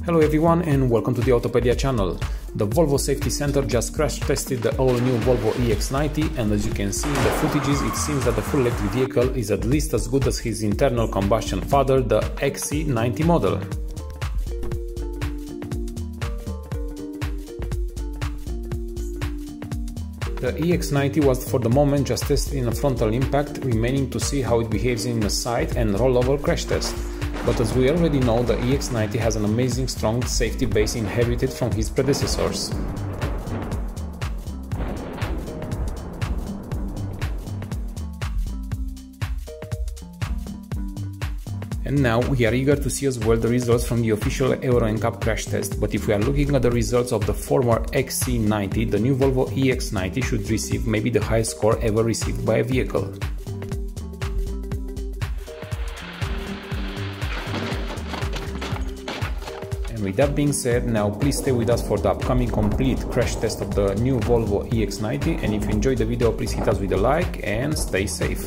Hello everyone and welcome to the AutoPedia channel. The Volvo Safety Center just crash tested the all-new Volvo EX90, and as you can see in the footages, it seems that the full electric vehicle is at least as good as his internal combustion father, the XC90 model. The EX90 was for the moment just tested in a frontal impact, remaining to see how it behaves in a side and rollover crash test. But as we already know, the EX90 has an amazing strong safety base inherited from his predecessors. And now we are eager to see as well the results from the official EURO NCAP crash test. But if we are looking at the results of the former XC90, the new Volvo EX90 should receive maybe the highest score ever received by a vehicle. And with that being said, now please stay with us for the upcoming complete crash test of the new Volvo EX90, and if you enjoyed the video, please hit us with a like and stay safe.